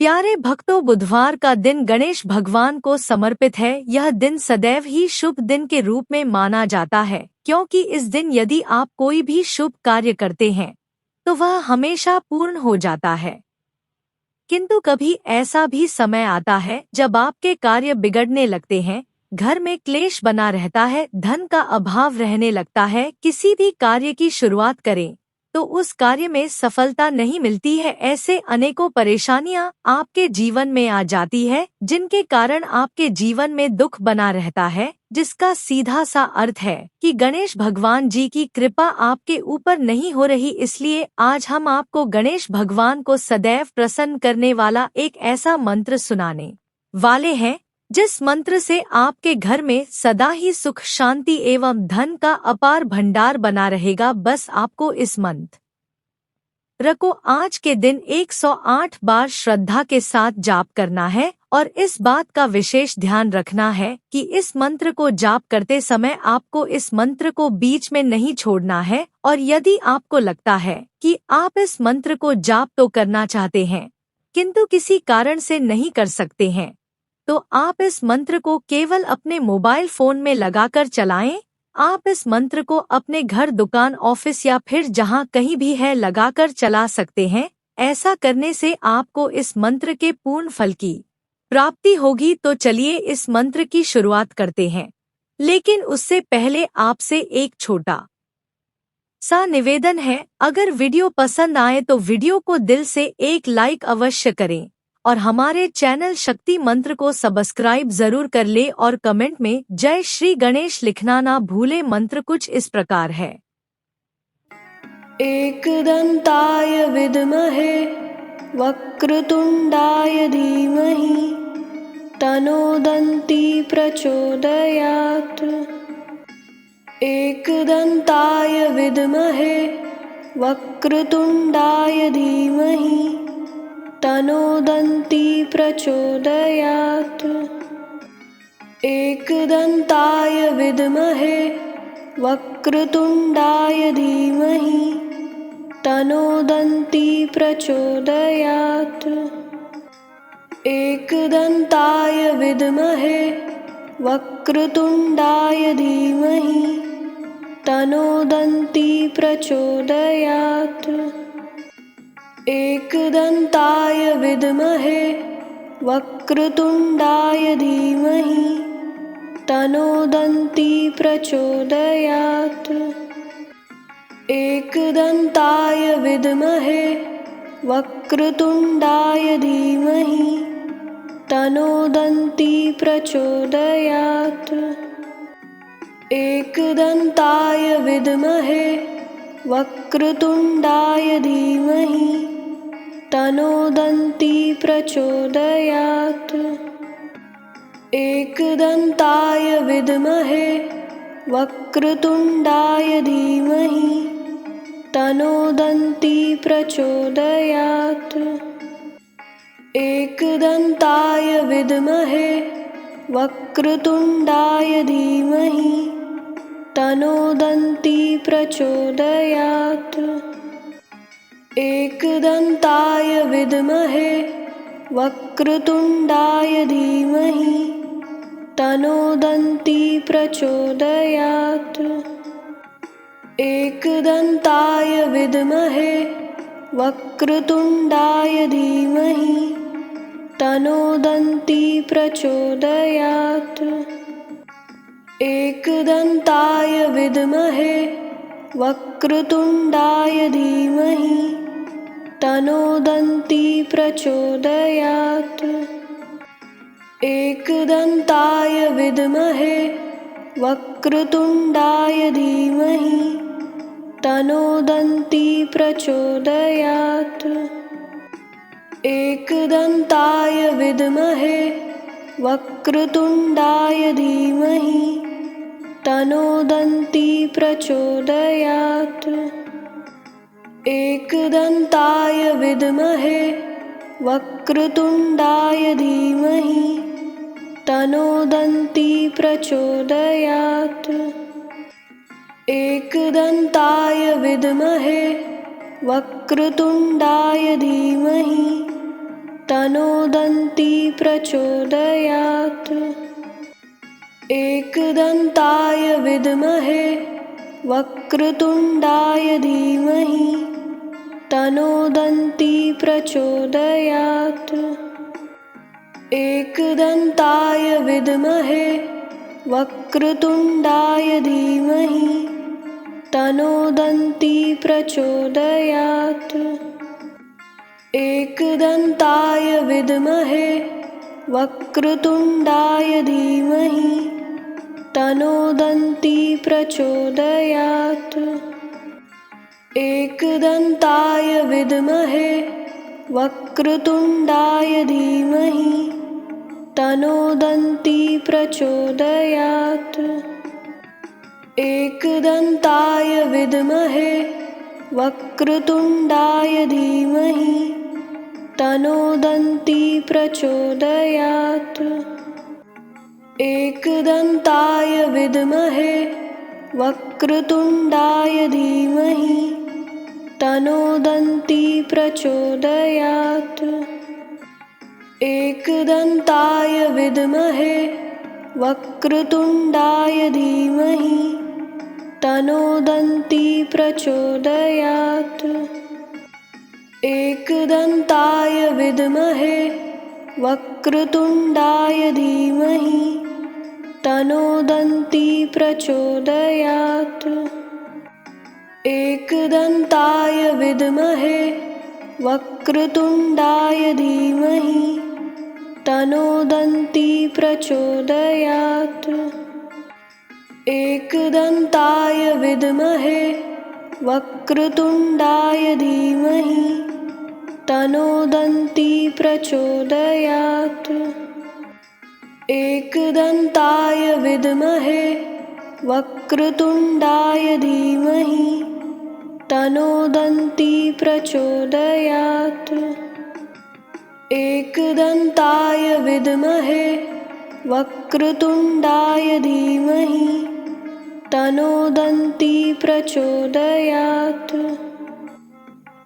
प्यारे भक्तों, बुधवार का दिन गणेश भगवान को समर्पित है। यह दिन सदैव ही शुभ दिन के रूप में माना जाता है, क्योंकि इस दिन यदि आप कोई भी शुभ कार्य करते हैं तो वह हमेशा पूर्ण हो जाता है। किंतु कभी ऐसा भी समय आता है जब आपके कार्य बिगड़ने लगते हैं, घर में क्लेश बना रहता है, धन का अभाव रहने लगता है। किसी भी कार्य की शुरुआत करें तो उस कार्य में सफलता नहीं मिलती है। ऐसे अनेकों परेशानियां आपके जीवन में आ जाती है, जिनके कारण आपके जीवन में दुख बना रहता है, जिसका सीधा सा अर्थ है कि गणेश भगवान जी की कृपा आपके ऊपर नहीं हो रही। इसलिए आज हम आपको गणेश भगवान को सदैव प्रसन्न करने वाला एक ऐसा मंत्र सुनाने वाले हैं, जिस मंत्र से आपके घर में सदा ही सुख, शांति एवं धन का अपार भंडार बना रहेगा। बस आपको इस मंत्र को आज के दिन 108 बार श्रद्धा के साथ जाप करना है, और इस बात का विशेष ध्यान रखना है कि इस मंत्र को जाप करते समय आपको इस मंत्र को बीच में नहीं छोड़ना है। और यदि आपको लगता है कि आप इस मंत्र को जाप तो करना चाहते हैं किंतु किसी कारण से नहीं कर सकते हैं, तो आप इस मंत्र को केवल अपने मोबाइल फोन में लगाकर चलाएं। आप इस मंत्र को अपने घर, दुकान, ऑफिस या फिर जहां कहीं भी है लगाकर चला सकते हैं। ऐसा करने से आपको इस मंत्र के पूर्ण फल की प्राप्ति होगी। तो चलिए इस मंत्र की शुरुआत करते हैं, लेकिन उससे पहले आपसे एक छोटा सा निवेदन है। अगर वीडियो पसंद आए तो वीडियो को दिल से एक लाइक अवश्य करें, और हमारे चैनल शक्ति मंत्र को सब्सक्राइब जरूर कर ले, और कमेंट में जय श्री गणेश लिखना ना भूले। मंत्र कुछ इस प्रकार है। एकदन्ताय विद्महे वक्रतुण्डाय धीमहि तन्नो दन्ती प्रचोदयात्। एकदन्ताय विद्महे वक्रतुण्डाय धीमहि तन्नो दन्ती प्रचोदयात्। एकदन्ताय विद्महे वक्रतुण्डाय धीमहि तन्नो दन्ती प्रचोदयात्। एकदन्ताय विद्महे वक्रतुण्डाय धीमहि तन्नो दन्ती प्रचोदयात्। एकदन्ताय विद्महे वक्रतुण्डाय धीमहि तन्नो दन्ती प्रचोदयात्। एकदन्ताय विद्महे वक्रतुण्डाय धीमहि तन्नो दन्ती प्रचोदयात्। एकदन्ताय विद्महे वक्रतुण्डाय धीमहि तन्नो दन्ती प्रचोदयात्। एकदन्ताय विद्महे वक्रतुण्डाय धीमहि तन्नो दन्ती प्रचोदयात्। एकदन्ताय विद्महे वक्रतुण्डाय धीमहि तन्नो दन्ती प्रचोदयात्। एकदन्ताय विद्महे वक्रतुण्डाय धीमहि तन्नो दन्ती प्रचोदयात्। एकदन्ताय विद्महे वक्रतुण्डाय धीमहि तन्नो दन्ती प्रचोदयात्। एकदन्ताय विद्महे वक्रतुण्डाय धीमहि तन्नो दन्ती प्रचोदयात्। एकदन्ताय विद्महे वक्रतुण्डाय धीमहि तन्नो दन्ती प्रचोदयात्। एकदन्ताय विद्महे वक्रतुण्डाय धीमहि तन्नो दन्ती प्रचोदयात्। एकदन्ताय विद्महे वक्रतुण्डाय धीमहि तन्नो दन्ती प्रचोदयात्। एकदन्ताय विद्महे वक्रतुण्डाय धीमहि तनोदन्ती प्रचोदयात्। एकदन्ताय विद्महे वक्रतुण्डाय धीमहि तनोदन्ती प्रचोदयात्। एकदन्ताय विद्महे वक्रतुण्डाय धीमहि तनोदन्ती प्रचोदयात्। एकदन्ताय विद्महे वक्रतुण्डाय धीमहि तनोदन्ती प्रचोदयात्। एकदन्ताय विद्महे वक्रतुण्डाय धीमहि तनोदन्ती प्रचोदयात्। एकदन्ताय विद्महे वक्रतुण्डाय धीमहि तनोदन्ती प्रचोदयात्। एकदन्ताय विद्महे वक्रतुण्डाय धीमहि तनोदन्ती प्रचोदयात्। एकदन्ताय विद्महे वक्रतुण्डाय धीमहि तनोदन्ती प्रचोदयात्। एकदन्ताय विद्महे वक्रतुण्डाय धीमहि तनोदन्ती प्रचोदयात्। एकदन्ताय विद्महे वक्रतुण्डाय धीमहि तनोदन्ती प्रचोदयात्। एकदन्ताय विद्महे वक्रतुण्डाय धीमहि तनोदन्ती प्रचोदयात्। एकदन्ताय विद्महे वक्रतुण्डाय धीमहि तनोदन्ती प्रचोदयात्। एकदन्ताय विद्महे वक्रतुण्डाय धीमहि तनोदन्ती प्रचोदयात्।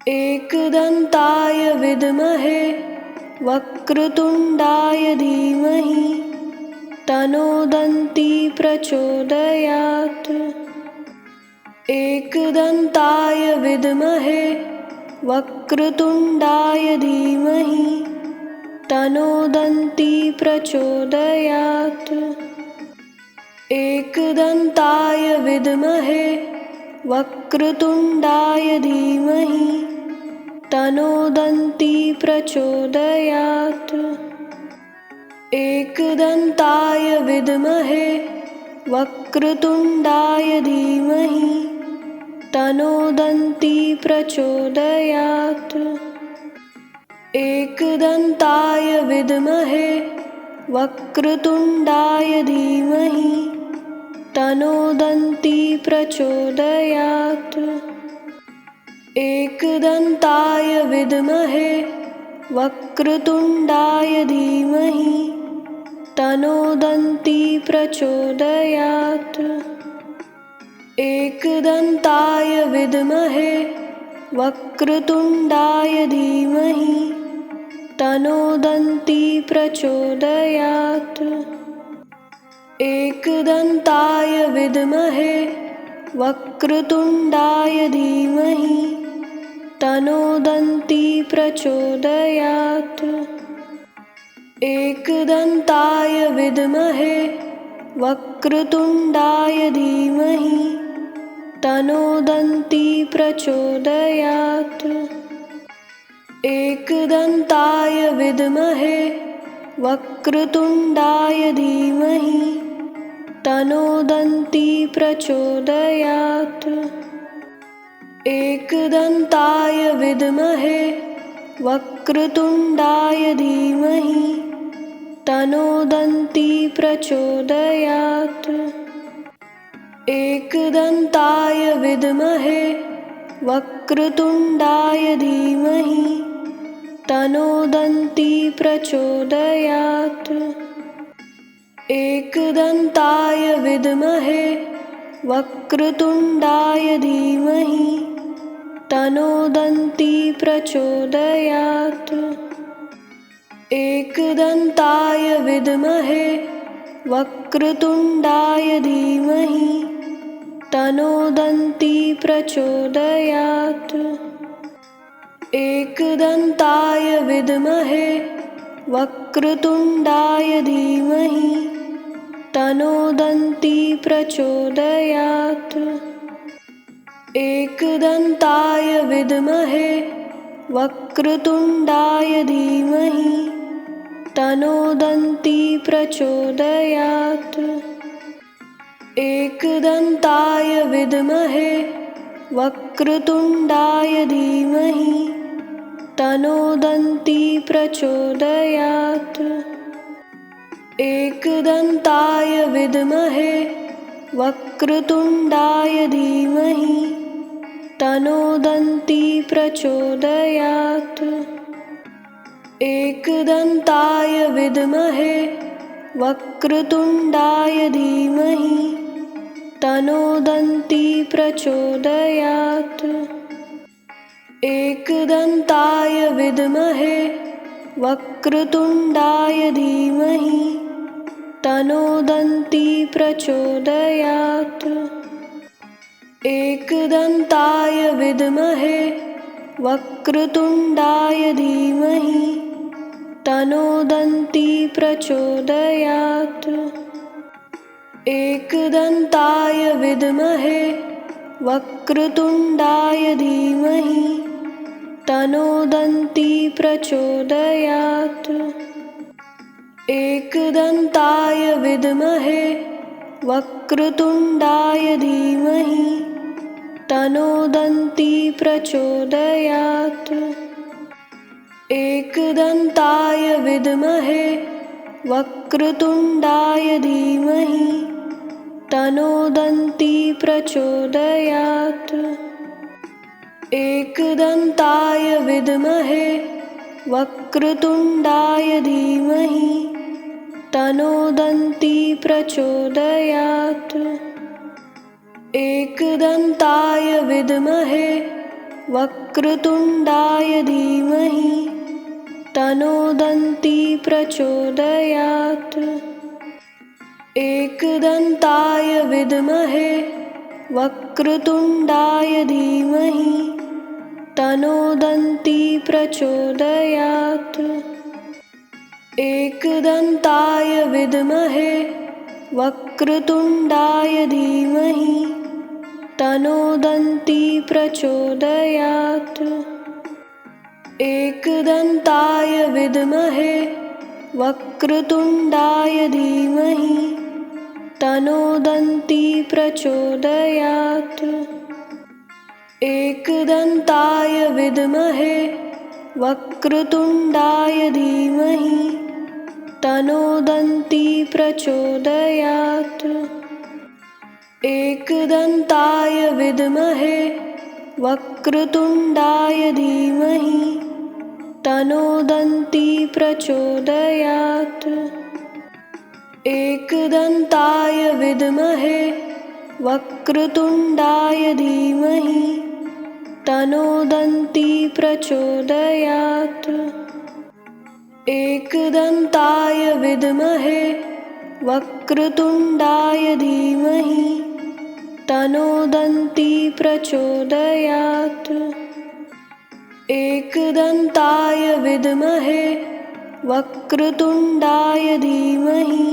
एकदन्ताय विद्महे वक्रतुण्डाय धीमहि तनोदन्ती प्रचोदयात्। एकदन्ताय विद्महे वक्रतुण्डाय धीमहि तनोदन्ती प्रचोदयात्। एकदन्ताय विद्महे वक्रतुण्डाय धीमहि तनोदन्ती प्रचोदयात्। एकदन्ताय विद्महे वक्रतुण्डाय धीमहि तनोदन्ती प्रचोदयात्। एकदन्ताय विद्महे वक्रतुण्डाय धीमहि तनोदन्ती प्रचोदयात्। एकदन्ताय विद्महे वक्रतुण्डाय धीमहि तनोदन्ती प्रचोदयात्। एकदन्ताय विद्महे वक्रतुण्डाय धीमहि तनोदन्ती प्रचोदयात्। एकदन्ताय विद्महे वक्रतुण्डाय धीमहि तनोदन्ती प्रचोदयात्। एकदन्ताय विद्महे वक्रतुण्डाय धीमहि तनोदन्ती प्रचोदयात्। एकदन्ताय विद्महे वक्रतुण्डाय धीमहि तनोदन्ती प्रचोदयात्। एकदन्ताय विद्महे वक्रतुण्डाय धीमहि तनोदन्ती प्रचोदयात्। एकदन्ताय विद्महे वक्रतुण्डाय धीमहि तनोदन्ती प्रचोदयात्। एकदन्ताय विद्महे वक्रतुण्डाय धीमहि तनोदन्ती प्रचोदयात्। एकदन्ताय विद्महे वक्रतुण्डाय धीमहि तन्नो दन्ती प्रचोदयात्। एकदन्ताय विद्महे वक्रतुण्डाय धीमहि तन्नो दन्ती प्रचोदयात्। एकदन्ताय विद्महे वक्रतुण्डाय धीमहि तन्नो दन्ती प्रचोदयात्। एकदन्ताय विद्महे वक्रतुण्डाय धीमहि तन्नो दन्ती प्रचोदयात्। एकदन्ताय विद्महे वक्रतुण्डाय धीमहि तन्नो दन्ती प्रचोदयात्। एकदन्ताय विद्महे वक्रतुण्डाय धीमहि तन्नो दन्ती प्रचोदयात्। एकदन्ताय विद्महे वक्रतुण्डाय धीमहि तन्नो दन्ती प्रचोदयात्। एकदन्ताय विद्महे वक्रतुण्डाय धीमहि तन्नो दन्ती प्रचोदयात्। एकदन्ताय विद्महे वक्रतुण्डाय धीमहि तन्नो दन्ती प्रचोदयात्। एकदन्ताय विद्महे वक्रतुण्डाय धीमहि तन्नो दन्ती प्रचोदयात्। एकदन्ताय विद्महे वक्रतुण्डाय धीमहि तन्नो दन्ती प्रचोदयात्। एकदन्ताय विद्महे वक्रतुण्डाय धीमहि तन्नो दन्ती प्रचोदयात्। एकदन्ताय विद्महे वक्रतुण्डाय धीमहि तन्नो दन्ती प्रचोदयात्। एकदन्ताय विद्महे वक्रतुण्डाय धीमहि तन्नो दन्ती प्रचोदयात्। एकदन्ताय विद्महे वक्रतुण्डाय धीमहि तन्नो दन्ती प्रचोदयात्। एकदन्ताय विद्महे वक्रतुण्डाय धीमहि तन्नो दन्ती प्रचोदयात्। एकदन्ताय विद्महे वक्रतुण्डाय धीमहि तन्नो दन्ती प्रचोदयात्। एकदन्ताय विद्महे वक्रतुण्डाय धीमहि तन्नो दन्ती प्रचोदयात्। एकदन्ताय विद्महे वक्रतुण्डाय धीमहि तन्नो दन्ती प्रचोदयात्। एकदन्ताय विद्महे वक्रतुण्डाय धीमहि तन्नो दन्ती प्रचोदयात्। एकदन्ताय विद्महे वक्रतुण्डाय धीमहि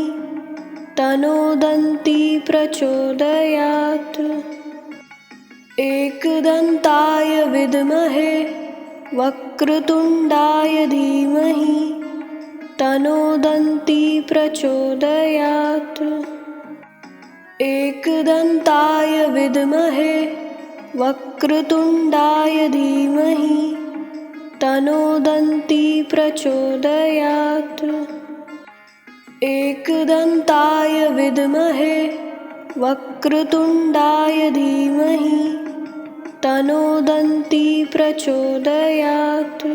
तन्नो दन्ती प्रचोदयात्। एकदन्ताय विद्महे वक्रतुण्डाय धीमहि तन्नो दन्ती प्रचोदयात्। एकदन्ताय विद्महे वक्रतुण्डाय धीमहि तन्नो दन्ती प्रचोदयात्। एकदन्ताय विद्महे वक्रतुण्डाय धीमहि तन्नो दन्ती प्रचोदयात्।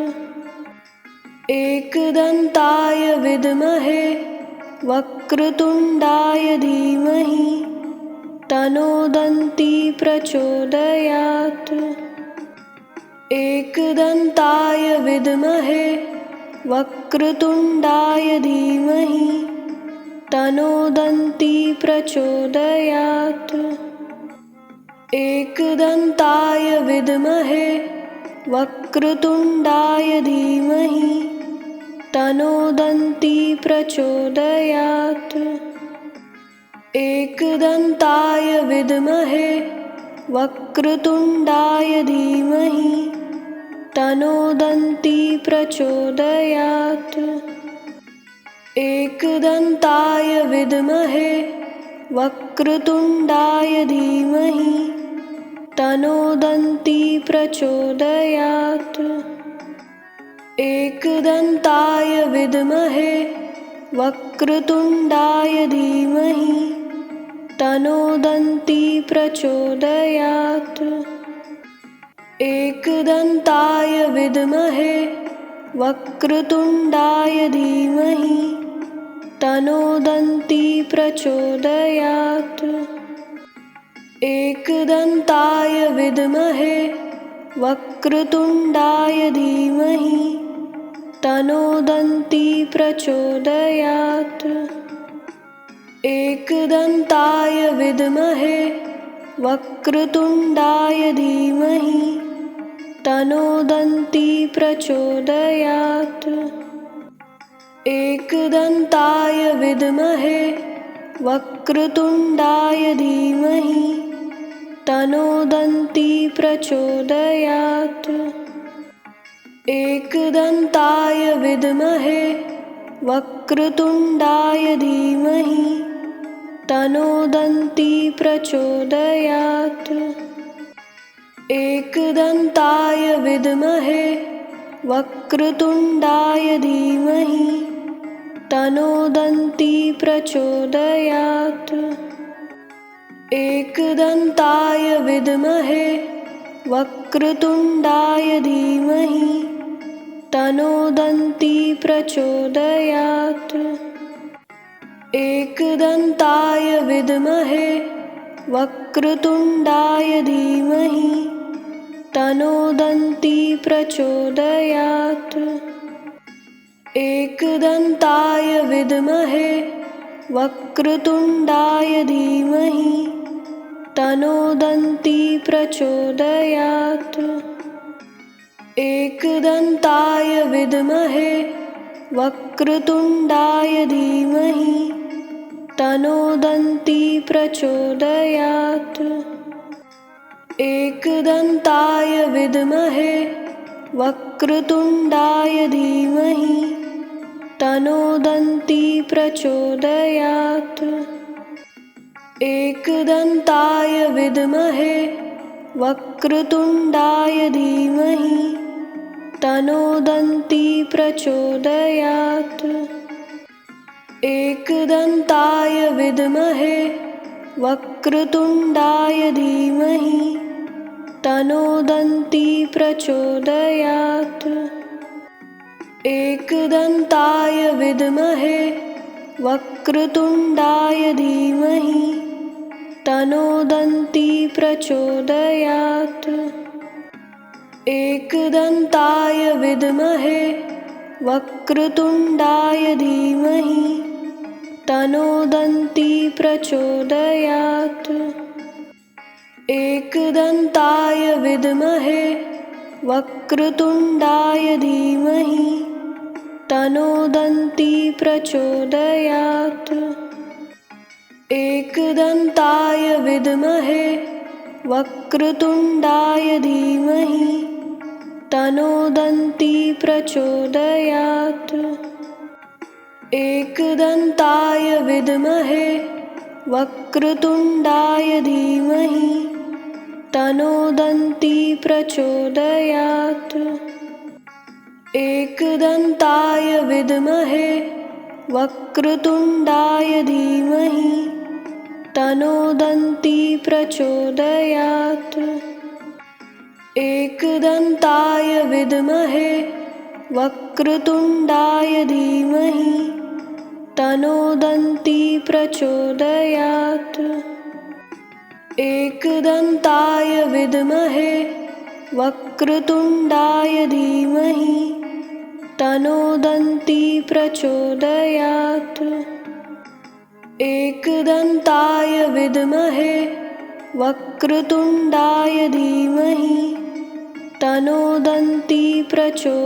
एकदन्ताय विद्महे वक्रतुण्डाय धीमहि तन्नो दन्ती प्रचोदयात्। एकदन्ताय विद्महे वक्रतुण्डाय धीमहि तन्नो दन्ती प्रचोदयात्। एकदन्ताय विद्महे वक्रतुण्डाय धीमहि तन्नो दन्ती प्रचोदयात्। एकदन्ताय विद्महे वक्रतुण्डाय धीमहि तन्नो दन्ती प्रचोदयात्। एकदन्ताय विद्महे वक्रतुण्डाय धीमहि तन्नो दन्ती प्रचोदयात्। एकदन्ताय विद्महे वक्रतुण्डाय धीमहि तन्नो दन्ती प्रचोदयात्। एकदन्ताय विद्महे वक्रतुण्डाय धीमहि तन्नो दन्ती प्रचोदयात्। एकदन्ताय विद्महे वक्रतुण्डाय धीमहि तन्नो दन्ती प्रचोदयात्। एकदन्ताय विद्महे वक्रतुण्डाय धीमहि तन्नो दन्ती प्रचोदयात्। एकदन्ताय विद्महे वक्रतुण्डाय धीमहि तन्नो दन्ती प्रचोदयात्। एकदन्ताय विद्महे वक्रतुण्डाय धीमहि तन्नो दन्ती प्रचोदयात्। एकदन्ताय विद्महे वक्रतुण्डाय धीमहि तन्नो दन्ती प्रचोदयात्। एकदन्ताय विद्महे वक्रतुण्डाय धीमहि तन्नो दन्ती प्रचोदयात्। एकदन्ताय विद्महे वक्रतुण्डाय धीमहि तन्नो दन्ती प्रचोदयात्। एकदन्ताय विद्महे वक्रतुण्डाय धीमहि तन्नो दन्ती प्रचोदयात्। एकदन्ताय विद्महे वक्रतुण्डाय धीमहि तन्नो दन्ती प्रचोदयात्। एकदन्ताय विद्महे वक्रतुण्डाय धीमहि तन्नो दन्ती प्रचोदयात्। एकदन्ताय विद्महे वक्रतुण्डाय धीमहि तन्नो दन्ती प्रचोदयात्। एकदन्ताय विद्महे वक्रतुण्डाय धीमहि तन्नो दन्ती प्रचोदयात्। एकदन्ताय विद्महे वक्रतुण्डाय धीमहि तन्नो दन्ती प्रचोदयात्। एकदन्ताय विद्महे वक्रतुण्डाय धीमहि तन्नो दन्ती प्रचोदयात्। एकदन्ताय विद्महे वक्रतुण्डाय धीमहि तन्नो दन्ती प्रचोदयात्। एकदन्ताय विद्महे वक्रतुण्डाय धीमहि तन्नो दन्ती प्रचोदयात्। एकदन्ताय विद्महे वक्रतुण्डाय धीमहि तन्नो दन्ती प्रचोदयात्। एकदन्ताय विद्महे वक्रतुण्डाय धीमहि तन्नो दन्ती प्रचोदयात्। एकदन्ताय विद्महे वक्रतुण्डाय धीमहि तन्नो दन्ती प्रचोदयात्। एकदन्ताय विद्महे वक्रतुण्डाय धीमहि तनोदन्ती प्रचोदयात्। एकदन्ताय विद्महे वक्रतुण्डाय धीमहि तनोदन्ती प्रचोदयात्।